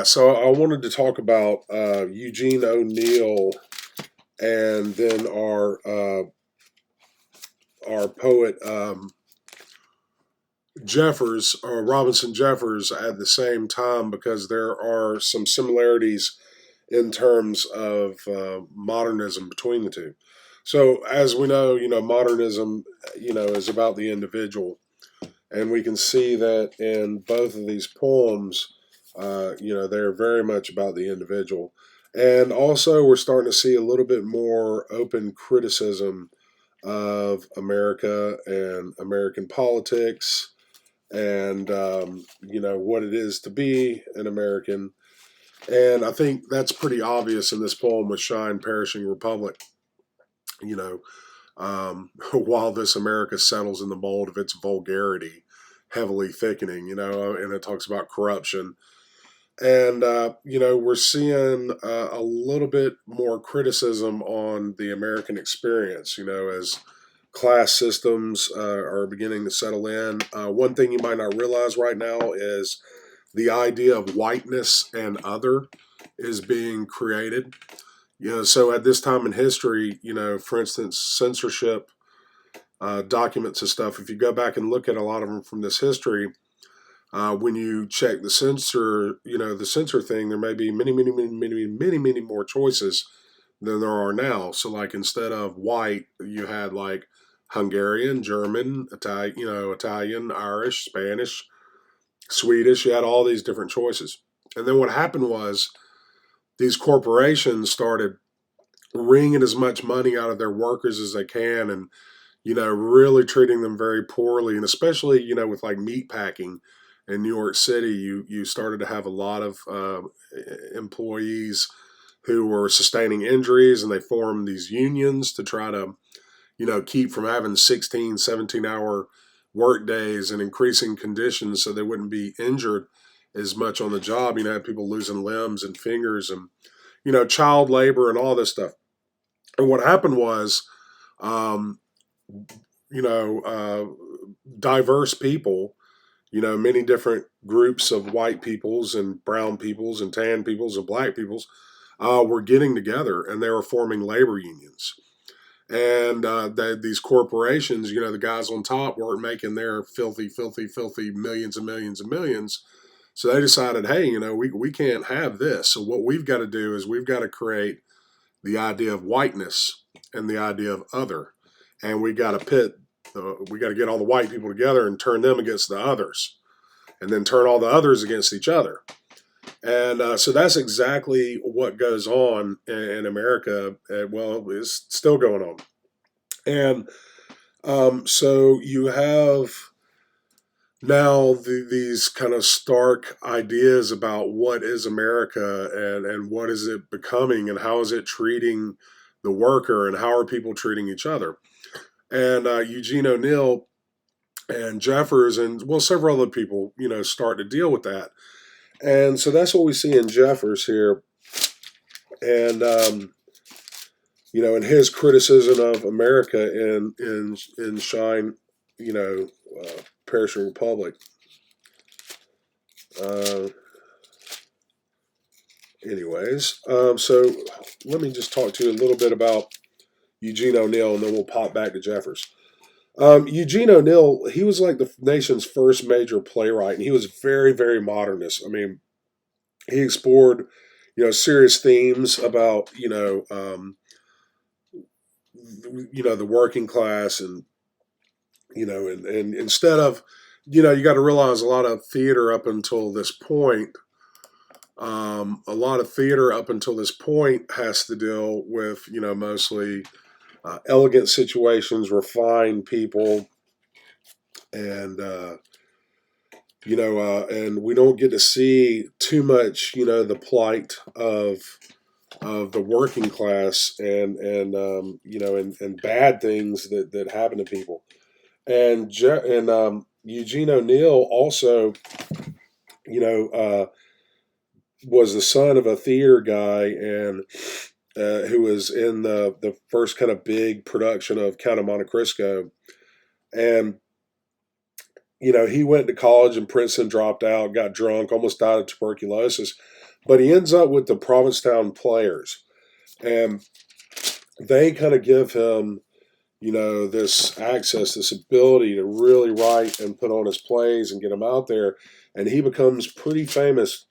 So I wanted to talk about Eugene O'Neill and then our poet Jeffers or Robinson Jeffers at the same time because there are some similarities in terms of modernism between the two. So as we know, modernism, is about the individual, and we can see that in both of these poems. They're very much about the individual. And also, we're starting to see a little bit more open criticism of America and American politics and, what it is to be an American. And I think that's pretty obvious in this poem with Shine, Perishing Republic. You know, while this America settles in the mold of its vulgarity, heavily thickening, and it talks about corruption. And, we're seeing a little bit more criticism on the American experience, as class systems are beginning to settle in. One thing you might not realize right now is the idea of whiteness and other is being created. So at this time in history, for instance, censorship documents and stuff, if you go back and look at a lot of them from this history, when you check the censor thing, there may be many, many, many, many, many, many more choices than there are now. So, like instead of white, you had like Hungarian, German, Italian, Irish, Spanish, Swedish. You had all these different choices, and then what happened was these corporations started wringing as much money out of their workers as they can, and really treating them very poorly, and especially with like meat packing in New York City, you started to have a lot of employees who were sustaining injuries, and they formed these unions to try to keep from having 16, 17-hour work days and increasing conditions so they wouldn't be injured as much on the job. Had people losing limbs and fingers and child labor and all this stuff. And what happened was um, diverse people, many different groups of white peoples and brown peoples and tan peoples and black peoples were getting together, and they were forming labor unions. And these corporations, the guys on top weren't making their filthy, filthy, filthy millions and millions and millions. So they decided, hey, we can't have this. So what we've got to do is we've got to create the idea of whiteness and the idea of other. And we got to we got to get all the white people together and turn them against the others, and then turn all the others against each other. And so that's exactly what goes on in America. Well, it's still going on. And so you have now these kind of stark ideas about what is America and what is it becoming and how is it treating the worker and how are people treating each other. And Eugene O'Neill and Jeffers and, well, several other people, start to deal with that. And so that's what we see in Jeffers here. And, in his criticism of America in Shine, Perishing Republic. Uh, so let me just talk to you a little bit about Eugene O'Neill, and then we'll pop back to Jeffers. Eugene O'Neill, he was like the nation's first major playwright, and he was very, very modernist. I mean, he explored, serious themes about, the working class, and and instead of, you got to realize a lot of theater up until this point, has to deal with, mostly elegant situations, refined people, and and we don't get to see too much, the plight of the working class and bad things that happen to people. And Eugene O'Neill also, you know, uh, was the son of a theater guy, and who was in the first kind of big production of Count of Monte Cristo. And he went to college in Princeton, dropped out, got drunk, almost died of tuberculosis. But he ends up with the Provincetown Players, and they kind of give him, this access, this ability to really write and put on his plays and get them out there. And he becomes pretty famous,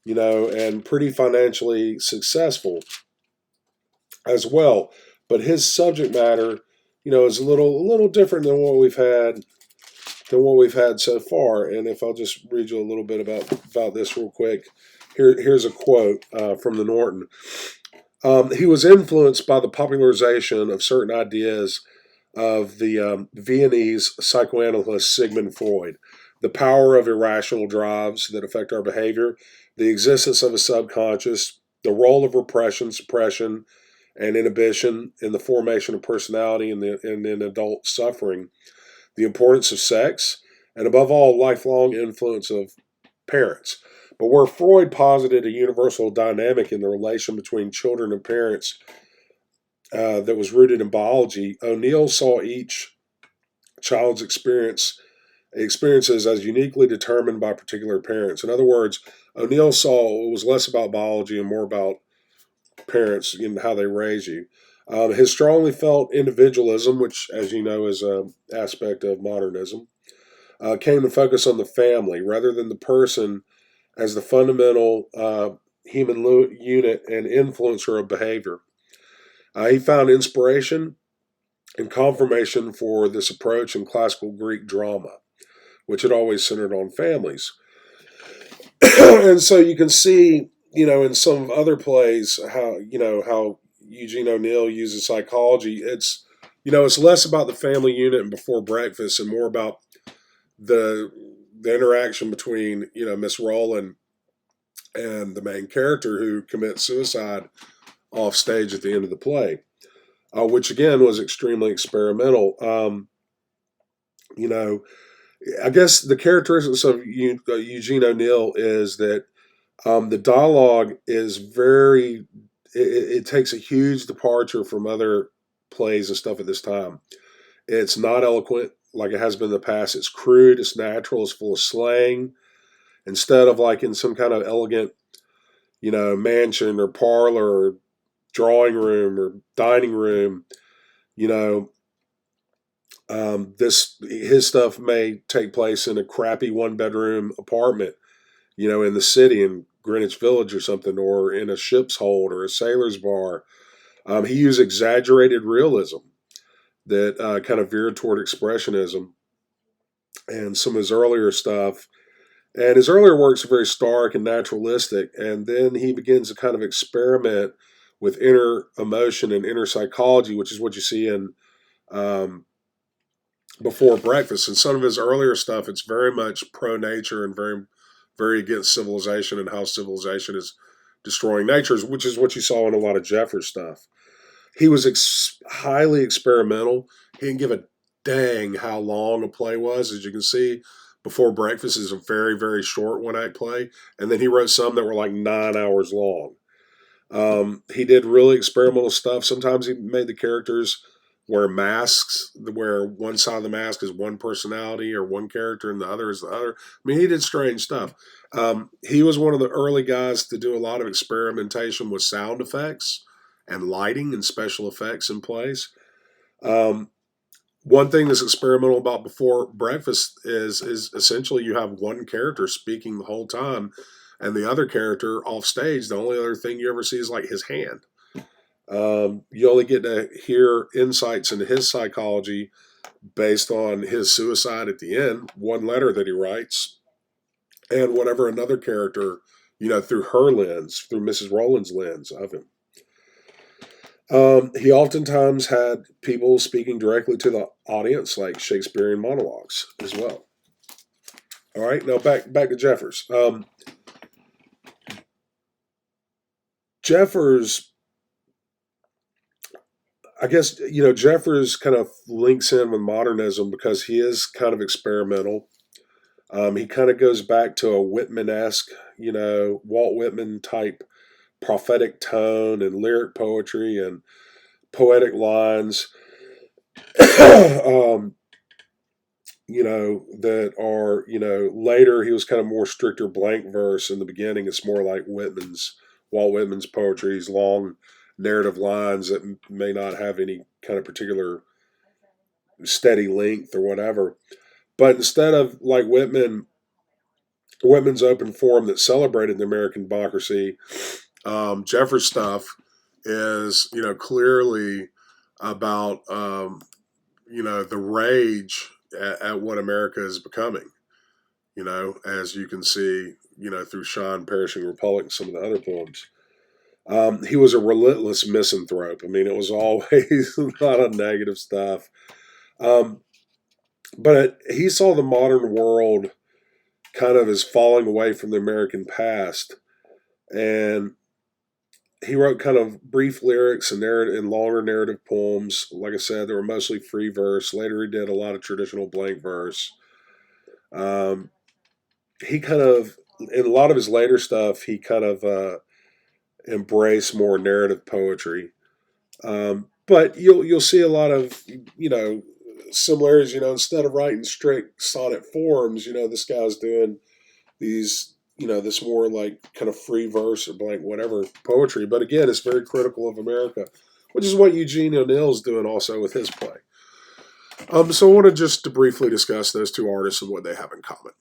and pretty financially successful as well. But his subject matter, is a little different than what we've had so far. And if I'll just read you a little bit about this real quick, here's a quote from the Norton. He was influenced by the popularization of certain ideas of the Viennese psychoanalyst Sigmund Freud, the power of irrational drives that affect our behavior, the existence of a subconscious, the role of repression, suppression, and inhibition in the formation of personality and in adult suffering, the importance of sex, and above all, lifelong influence of parents. But where Freud posited a universal dynamic in the relation between children and parents that was rooted in biology, O'Neill saw each child's experiences as uniquely determined by particular parents. In other words, O'Neill saw it was less about biology and more about parents and how they raise you. His strongly felt individualism, which, as you know, is an aspect of modernism, came to focus on the family rather than the person as the fundamental human unit and influencer of behavior. He found inspiration and confirmation for this approach in classical Greek drama, which had always centered on families. And so you can see, in some other plays how Eugene O'Neill uses psychology. It's less about the family unit and Before Breakfast and more about the the interaction between Miss Rowland and the main character who commits suicide off stage at the end of the play, which again was extremely experimental. You know, I guess the characteristics of Eugene O'Neill is that the dialogue is it takes a huge departure from other plays and stuff at this time. It's not eloquent like it has been in the past. It's crude, it's natural, it's full of slang. Instead of like in some kind of elegant, mansion or parlor or drawing room or dining room, you know, this his stuff may take place in a crappy one bedroom apartment, in the city in Greenwich Village or something, or in a ship's hold or a sailor's bar. He used exaggerated realism that kind of veered toward expressionism, and some of his earlier stuff. And his earlier works are very stark and naturalistic, and then he begins to kind of experiment with inner emotion and inner psychology, which is what you see in um, Before Breakfast. And some of his earlier stuff, it's very much pro nature and very, very against civilization and how civilization is destroying nature, which is what you saw in a lot of Jeffers stuff. He was highly experimental. He didn't give a dang how long a play was. As you can see, Before Breakfast is a very, very short one act play. And then he wrote some that were like 9 hours long. He did really experimental stuff. Sometimes he made the characters wear masks, where one side of the mask is one personality or one character and the other is the other. I mean, he did strange stuff. He was one of the early guys to do a lot of experimentation with sound effects and lighting and special effects in plays. Um, One thing that's experimental about Before Breakfast is essentially you have one character speaking the whole time, and the other character off stage. The only other thing you ever see is like his hand. You only get to hear insights into his psychology based on his suicide at the end, one letter that he writes, and whatever another character, through her lens, through Mrs. Rowland's lens of him. He oftentimes had people speaking directly to the audience, like Shakespearean monologues as well. All right, now back to Jeffers. Jeffers, I guess Jeffers kind of links in with modernism because he is kind of experimental. He kind of goes back to a Whitman-esque, Walt Whitman type prophetic tone and lyric poetry and poetic lines. um, that are, later he was kind of more stricter blank verse. In the beginning, it's more like Walt Whitman's poetry. He's long narrative lines that may not have any kind of particular steady length or whatever. But instead of like Whitman's open form that celebrated the American democracy, Jeffers' stuff is, clearly about, the rage at what America is becoming, as you can see, through Sean Perishing Republic and some of the other poems. He was a relentless misanthrope. I mean, it was always a lot of negative stuff. Um, but he saw the modern world kind of as falling away from the American past. And he wrote kind of brief lyrics and longer narrative poems. Like I said, they were mostly free verse. Later, he did a lot of traditional blank verse. Um, he kind of, in a lot of his later stuff, he kind of embraced more narrative poetry. But you'll see a lot of similarities. Instead of writing strict sonnet forms, this guy's doing these this more like kind of free verse or blank whatever poetry. But again, it's very critical of America, which is what Eugene O'Neill's doing also with his play. So I want to just to briefly discuss those two artists and what they have in common.